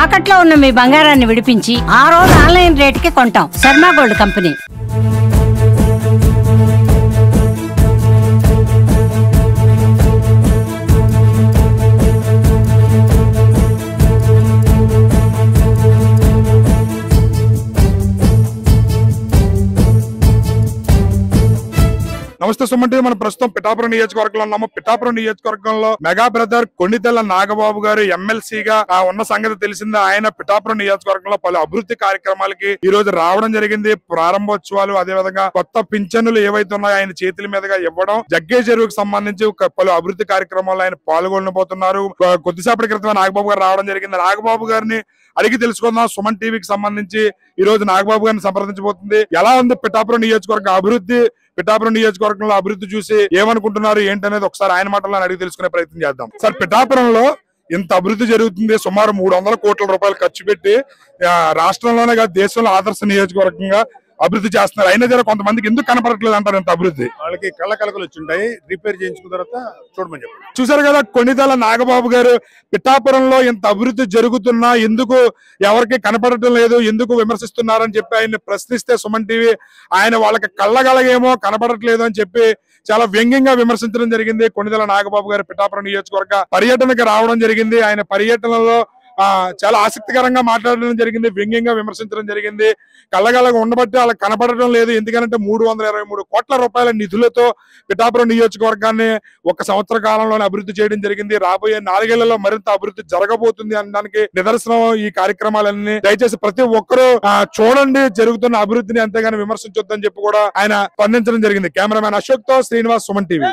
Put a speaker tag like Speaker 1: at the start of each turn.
Speaker 1: తాకట్లో ఉన్న మీ బంగారాన్ని విడిపించి ఆ రోజు ఆన్లైన్ రేటుకి కొంటాం. Sharma gold company.
Speaker 2: నమస్తే సుమన్ టీవీ. మనం ప్రస్తుతం పిఠాపురం నియోజకవర్గంలో ఉన్నాము. పిఠాపురం నియోజకవర్గంలో మెగా బ్రదర్ కొణిదెల నాగబాబు గారు ఎమ్మెల్సీగా ఉన్న సంగతి తెలిసిందే. ఆయన పిఠాపురం నియోజకవర్గంలో పలు అభివృద్ధి కార్యక్రమాలకి ఈ రోజు రావడం జరిగింది. ప్రారంభోత్సవాలు, అదే విధంగా కొత్త పింఛన్నులు ఏవైతే ఉన్నాయో ఆయన చేతుల మీదుగా ఇవ్వడం, జగ్గే చెరువుకు సంబంధించి పలు అభివృద్ధి కార్యక్రమాల్లో ఆయన పాల్గొనబోతున్నారు. కొద్దిసేపటి క్రితం నాగబాబు గారు రావడం జరిగింది. నాగబాబు గారిని అడిగి తెలుసుకుందాం. సుమన్ టీవీకి సంబంధించి ఈ రోజు నాగబాబు గారిని సంప్రదించబోతుంది. ఎలా ఉంది పిఠాపురం నియోజకవర్గ అభివృద్ధి, పిఠాపురం నియోజకవర్గంలో అభివృద్ధి చూసి ఏమనుకుంటున్నారు ఏంటనేది ఒకసారి ఆయన మాటల్లో అడిగి తెలుసుకునే ప్రయత్నం చేద్దాం. సార్, పిఠాపురంలో ఇంత అభివృద్ధి జరుగుతుంది. సుమారు 300 కోట్ల రూపాయలు ఖర్చు పెట్టి రాష్ట్రంలోనే కాదు దేశంలో ఆదర్శ నియోజకవర్గంగా అభివృద్ధి చేస్తున్నారు. అయినా సరే కొంతమందికి ఎందుకు కనపడట్లేదు అంటారు ఇంత అభివృద్ధి?
Speaker 3: వాళ్ళకి కళ్ళ కలకలు వచ్చింటాయి, రిపేర్ చేయించుకున్న తర్వాత చూడమని చెప్పి
Speaker 2: చూసారు కదా. కొణిదెల నాగబాబు గారు పిఠాపురంలో ఇంత అభివృద్ధి జరుగుతున్నా ఎందుకు ఎవరికి కనపడటం లేదు, ఎందుకు విమర్శిస్తున్నారని చెప్పి ఆయన ప్రశ్నిస్తే సుమన్ టీవీ ఆయన వాళ్ళకి కళ్ళగలగేమో కనపడట్లేదు అని చెప్పి చాలా వ్యంగ్యంగా విమర్శించడం జరిగింది. కొణిదెల నాగబాబు గారు పిఠాపురం నియోజకవర్గ పర్యటనకి రావడం జరిగింది. ఆయన పర్యటనలో చాలా ఆసక్తికరంగా మాట్లాడడం జరిగింది, వ్యంగ్యంగా విమర్శించడం జరిగింది. కళ్ళగలగా ఉండబట్టి వాళ్ళకి కనపడటం లేదు. ఎందుకంటే 323 కోట్ల రూపాయల నిధులతో పిఠాపురం నియోజకవర్గాన్ని 1 సంవత్సర కాలంలోనే అభివృద్ధి చేయడం జరిగింది. రాబోయే 4 ఏళ్లలో మరింత అభివృద్ధి జరగబోతుంది అనడానికి నిదర్శనం ఈ కార్యక్రమాలన్నీ. దయచేసి ప్రతి ఒక్కరూ చూడండి జరుగుతున్న అభివృద్ధిని, అంతేగాని విమర్శించొద్దని చెప్పి కూడా ఆయన స్పందించడం జరిగింది. కెమెరామెన్ అశోక్ తో శ్రీనివాస్, సుమన్ టీవీ.